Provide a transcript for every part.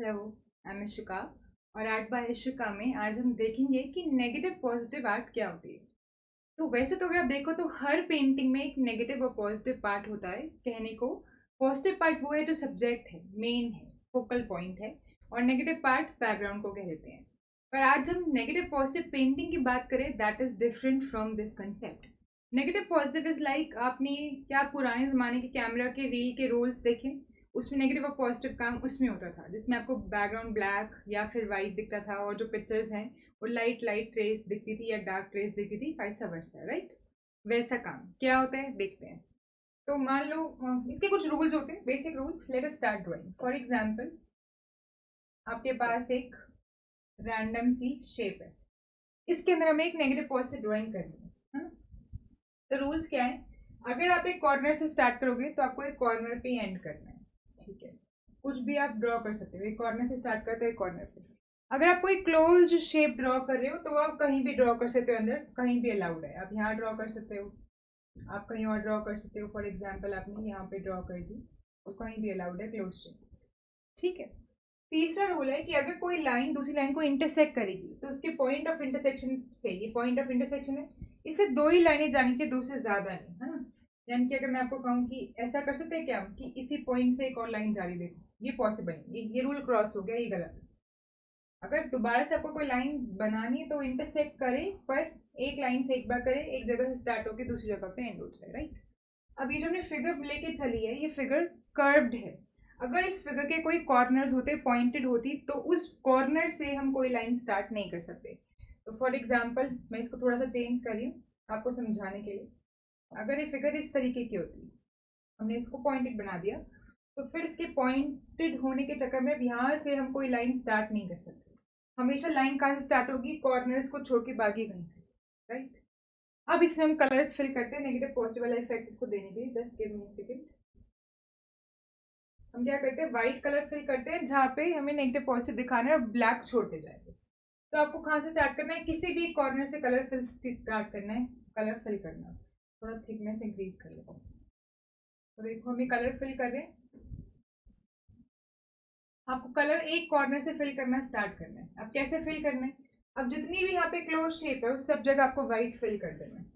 Hello, I am Ishika और art bye Ishika में आज हम देखेंगे कि नेगेटिव पॉजिटिव आर्ट क्या होती है। तो वैसे तो अगर आप देखो तो हर पेंटिंग में एक नेगेटिव और पॉजिटिव पार्ट होता है कहने को। पॉजिटिव पार्ट वो है जो सब्जेक्ट है, मेन है, फोकल पॉइंट है, और नेगेटिव पार्ट बैकग्राउंड को कह देते हैं। पर आज हम नेगेटिव पॉजिटिव पेंटिंग की बात करें, that is different from this concept. Negative positive is like आपने क्या पुराने ज़माने के कैमरा के रील के रोल्स देखे, उसमें नेगेटिव और पॉजिटिव काम उसमें होता था, जिसमें आपको बैकग्राउंड ब्लैक या फिर वाइट दिखता था और जो पिक्चर्स हैं वो लाइट लाइट ट्रेस दिखती थी या डार्क ट्रेस दिखती थी, वैसा वर्सा, राइट। वैसा काम क्या होता है देखते हैं। तो मान लो इसके कुछ रूल्स होते हैं, basic rules. Let us start drawing. For example, आपके पास एक रैंडम सी शेप है, इसके अंदर हमें एक नेगेटिव पॉजिटिव ड्राइंग करनी है ना। तो रूल्स क्या है, अगर आप एक कॉर्नर से स्टार्ट करोगे तो आपको एक कॉर्नर पे एंड करना है, ठीक है। कुछ भी आप ड्रॉ कर सकते हो, एक कॉर्नर से स्टार्ट करते हो एक कॉर्नर पे। अगर आप कोई क्लोज्ड शेप ड्रॉ कर रहे हो तो आप कहीं भी ड्रॉ कर सकते हो, अंदर कहीं भी अलाउड है। आप यहाँ ड्रॉ कर सकते हो, आप कहीं और ड्रॉ कर सकते हो। फॉर एग्जाम्पल आपने यहाँ पे ड्रॉ कर दी तो कहीं भी अलाउड है क्लोज शेप, ठीक है। तीसरा रूल है कि अगर कोई लाइन दूसरी लाइन को इंटरसेक्ट करेगी तो उसके पॉइंट ऑफ इंटरसेक्शन से, ये पॉइंट ऑफ इंटरसेक्शन है, इससे दो ही लाइनें जानी चाहिए, दो से ज्यादा नहीं, है ना। यानी कि अगर मैं आपको कहूँ कि ऐसा कर सकते हैं क्या हम कि इसी पॉइंट से एक और लाइन जारी देखो, ये पॉसिबल नहीं, ये रूल क्रॉस हो गया, ये गलत है। अगर दोबारा से आपको कोई लाइन बनानी है तो इंटरसेक्ट करे, पर एक लाइन से एक बार करे, एक जगह से स्टार्ट होकर दूसरी जगह पे एंड हो जाए, राइट। अब ये जो हमने फिगर लेके चली है, ये फिगर कर्व्ड है। अगर इस फिगर के कोई कॉर्नर्स होते, पॉइंटेड होती, तो उस कॉर्नर से हम कोई लाइन स्टार्ट नहीं कर सकते। तो फॉर एग्जाम्पल मैं इसको थोड़ा सा चेंज कर रही हूँ आपको समझाने के लिए। अगर ये फिगर इस तरीके की होती, हमने इसको पॉइंटेड बना दिया, तो फिर इसके पॉइंटेड होने के चक्कर में यहाँ से हम कोई लाइन स्टार्ट नहीं कर सकते। हमेशा लाइन कहाँ से स्टार्ट होगी, कॉर्नर्स को छोड़ के बाकी कहीं से, राइट। अब इसमें हम कलर्स फिल करते हैं नेगेटिव पॉजिटिव वाला इफेक्ट इसको देने के लिए। Just give me a second. हम क्या करते हैं, व्हाइट कलर फिल करते हैं जहाँ पे हमें नेगेटिव पॉजिटिव दिखाना है और ब्लैक छोड़ते जाएंगे। तो आपको कहाँ से स्टार्ट करना है, किसी भी कॉर्नर से कलर फिल स्टार्ट करना है, कलर फिल करना है। थोड़ा थिकनेस इंक्रीज कर लेते हैं। तो देखो हम ये कलर फिल कर रहे हैं, आपको कलर एक कॉर्नर से फिल करना स्टार्ट करना है। अब कैसे फिल करना है, अब जितनी भी यहाँ पे क्लोज शेप है उस सब जगह आपको व्हाइट फिल कर देना है।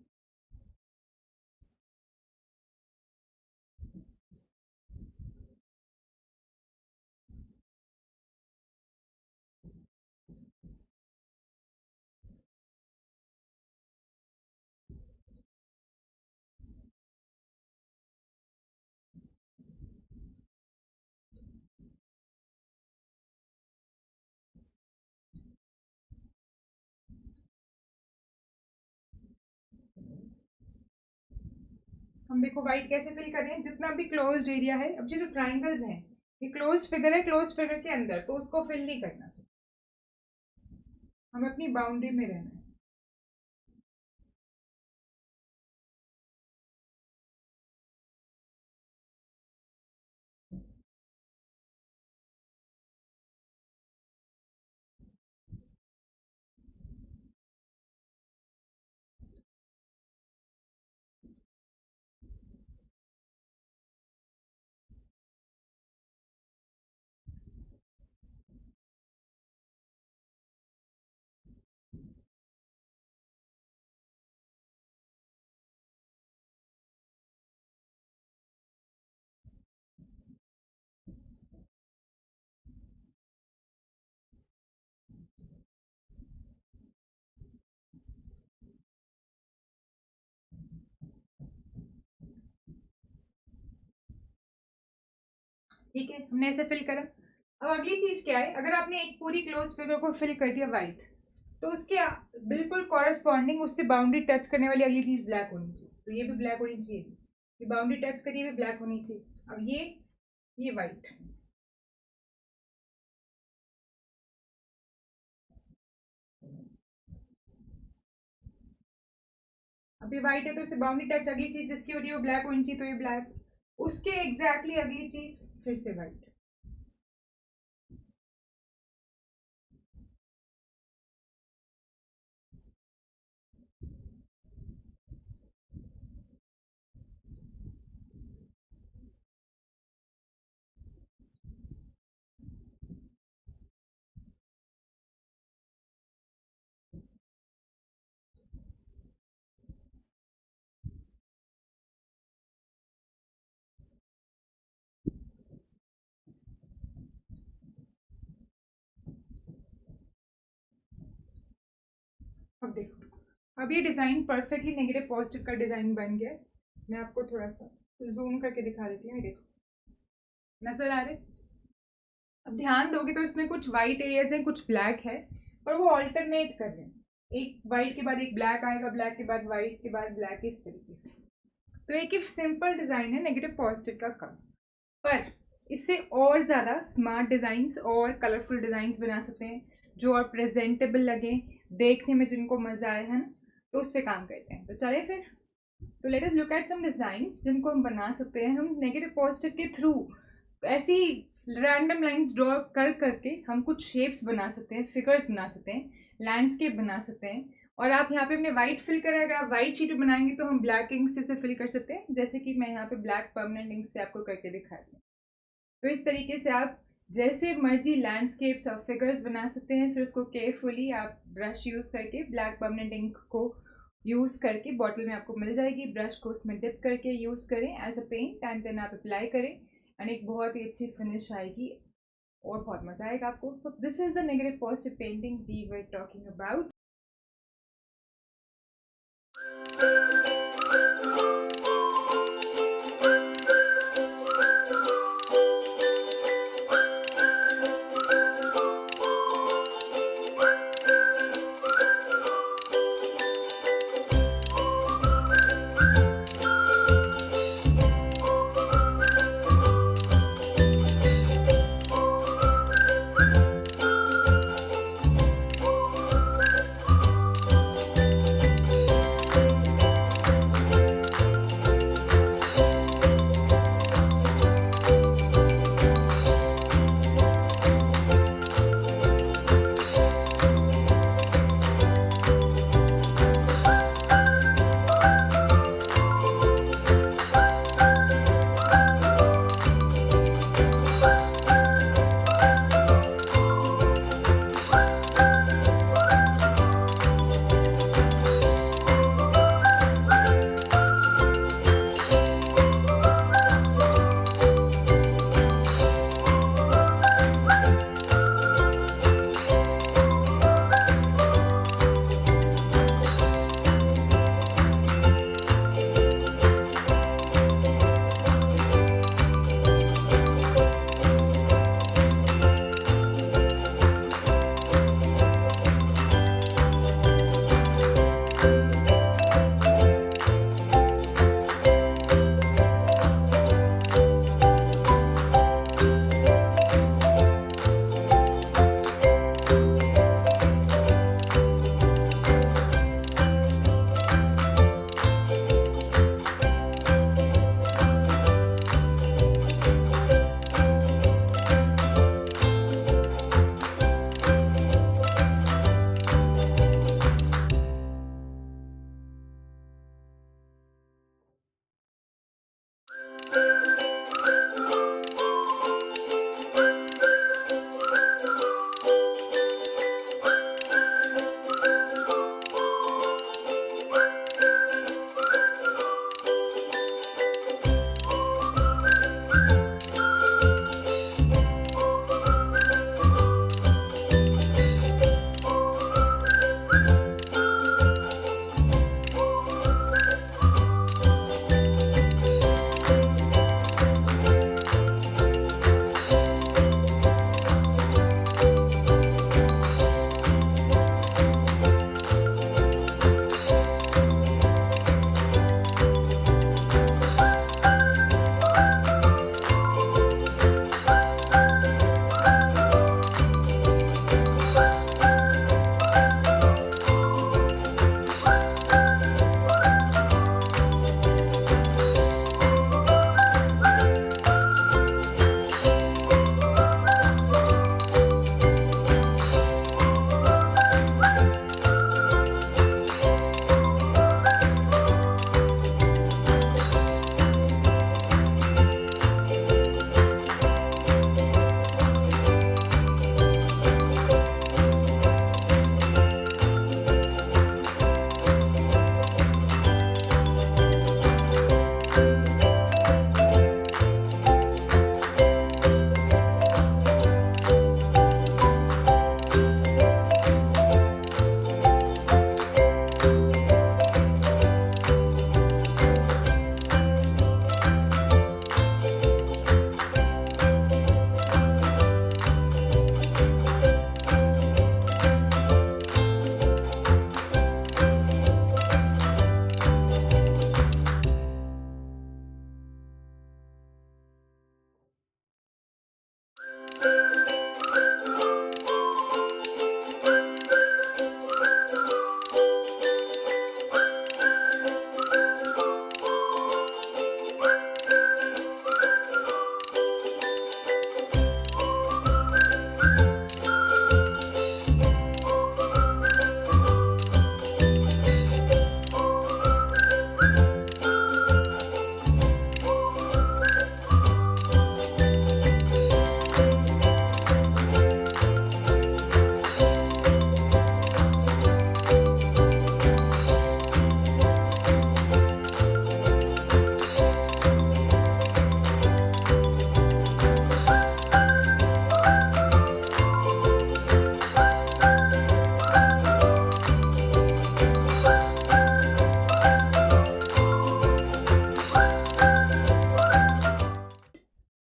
हम देखो व्हाइट कैसे फिल कर रहे हैं, जितना भी क्लोज्ड एरिया है। अब ये जो ट्राइंगल्स हैं, ये क्लोज फिगर है, क्लोज फिगर के अंदर, तो उसको फिल नहीं करना, हमें अपनी बाउंड्री में रहना है। ठीक है, हमने ऐसे फिल करा। अब अगली चीज क्या है, अगर आपने एक पूरी क्लोज फिगर को फिल कर दिया व्हाइट, तो उसके बिल्कुल कॉरेस्पॉन्डिंग उससे बाउंड्री टच करने वाली अगली चीज ब्लैक होनी चाहिए। तो ये भी ब्लैक होनी चाहिए, ये बाउंड्री टच करिए भी ब्लैक होनी चाहिए। अब ये व्हाइट, अब ये व्हाइट है तो इससे बाउंड्री टच अगली चीज जिसकी हो रही है वो ब्लैक होनी चाहिए, तो ये ब्लैक। उसके एग्जैक्टली अगली चीज फिर से व्हाइट। अब देखो, अब ये डिज़ाइन परफेक्टली नेगेटिव पॉजिटिव का डिज़ाइन बन गया। मैं आपको थोड़ा सा जूम करके दिखा देती हूँ। देखो, नज़र आ रहे? अब ध्यान दोगे तो इसमें कुछ वाइट एरियाज हैं, कुछ ब्लैक है, और वो ऑल्टरनेट कर रहे हैं। एक वाइट के बाद एक ब्लैक आएगा, ब्लैक के बाद वाइट के बाद ब्लैक, इस तरीके से। तो एक सिंपल डिज़ाइन है नेगेटिव पॉजिटिव का कम, पर इससे और ज़्यादा स्मार्ट डिज़ाइंस और कलरफुल डिज़ाइंस बना सकते हैं जो और प्रेजेंटेबल लगे, देखने में जिनको मज़ा आए, है ना। तो उस पर काम करते हैं। तो चलिए फिर, तो let us look at some designs जिनको हम बना सकते हैं हम नेगेटिव पॉजिटिव के थ्रू। ऐसी रैंडम लाइंस ड्रॉ कर करके हम कुछ शेप्स बना सकते हैं, फिगर्स बना सकते हैं, लैंडस्केप बना सकते हैं। और आप यहाँ पे अपने वाइट फिल करें, अगर आप वाइट शीट बनाएंगे तो हम ब्लैक इंक से उसे फिल कर सकते हैं, जैसे कि मैं यहाँ पे ब्लैक परमानेंट इंक से आपको करके दिखाती हूँ। तो इस तरीके से आप जैसे मर्जी लैंडस्केप्स और फिगर्स बना सकते हैं। फिर उसको केयरफुली आप ब्रश यूज़ करके ब्लैक परमानेंट इंक को यूज़ करके, बॉटल में आपको मिल जाएगी, ब्रश को उसमें डिप करके यूज़ करें as a paint, and then आप अप्लाई करें एंड एक बहुत ही अच्छी फिनिश आएगी और बहुत मज़ा आएगा आपको। तो this is the negative positive painting we were talking about.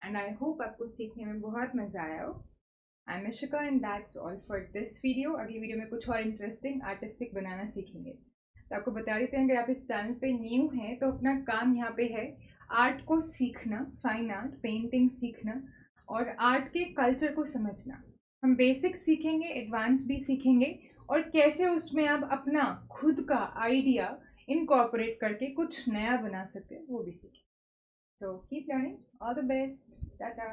And I hope आपको सीखने में बहुत मज़ा आया हो। I am Ishika and that's all for this video. अगली वीडियो में कुछ और इंटरेस्टिंग आर्टिस्टिक बनाना सीखेंगे। तो आपको बता देते हैं, अगर आप इस चैनल पे न्यू हैं तो अपना काम यहाँ पे है आर्ट को सीखना, फाइन आर्ट, पेंटिंग सीखना और आर्ट के कल्चर को समझना। हम बेसिक सीखेंगे, एडवांस भी सीखेंगे और कैसे उसमें आप अपना खुद का आइडिया इनकॉर्पोरेट करके कुछ नया बना सकते हैं वो भी सीखें। So keep learning, all the best, Tata.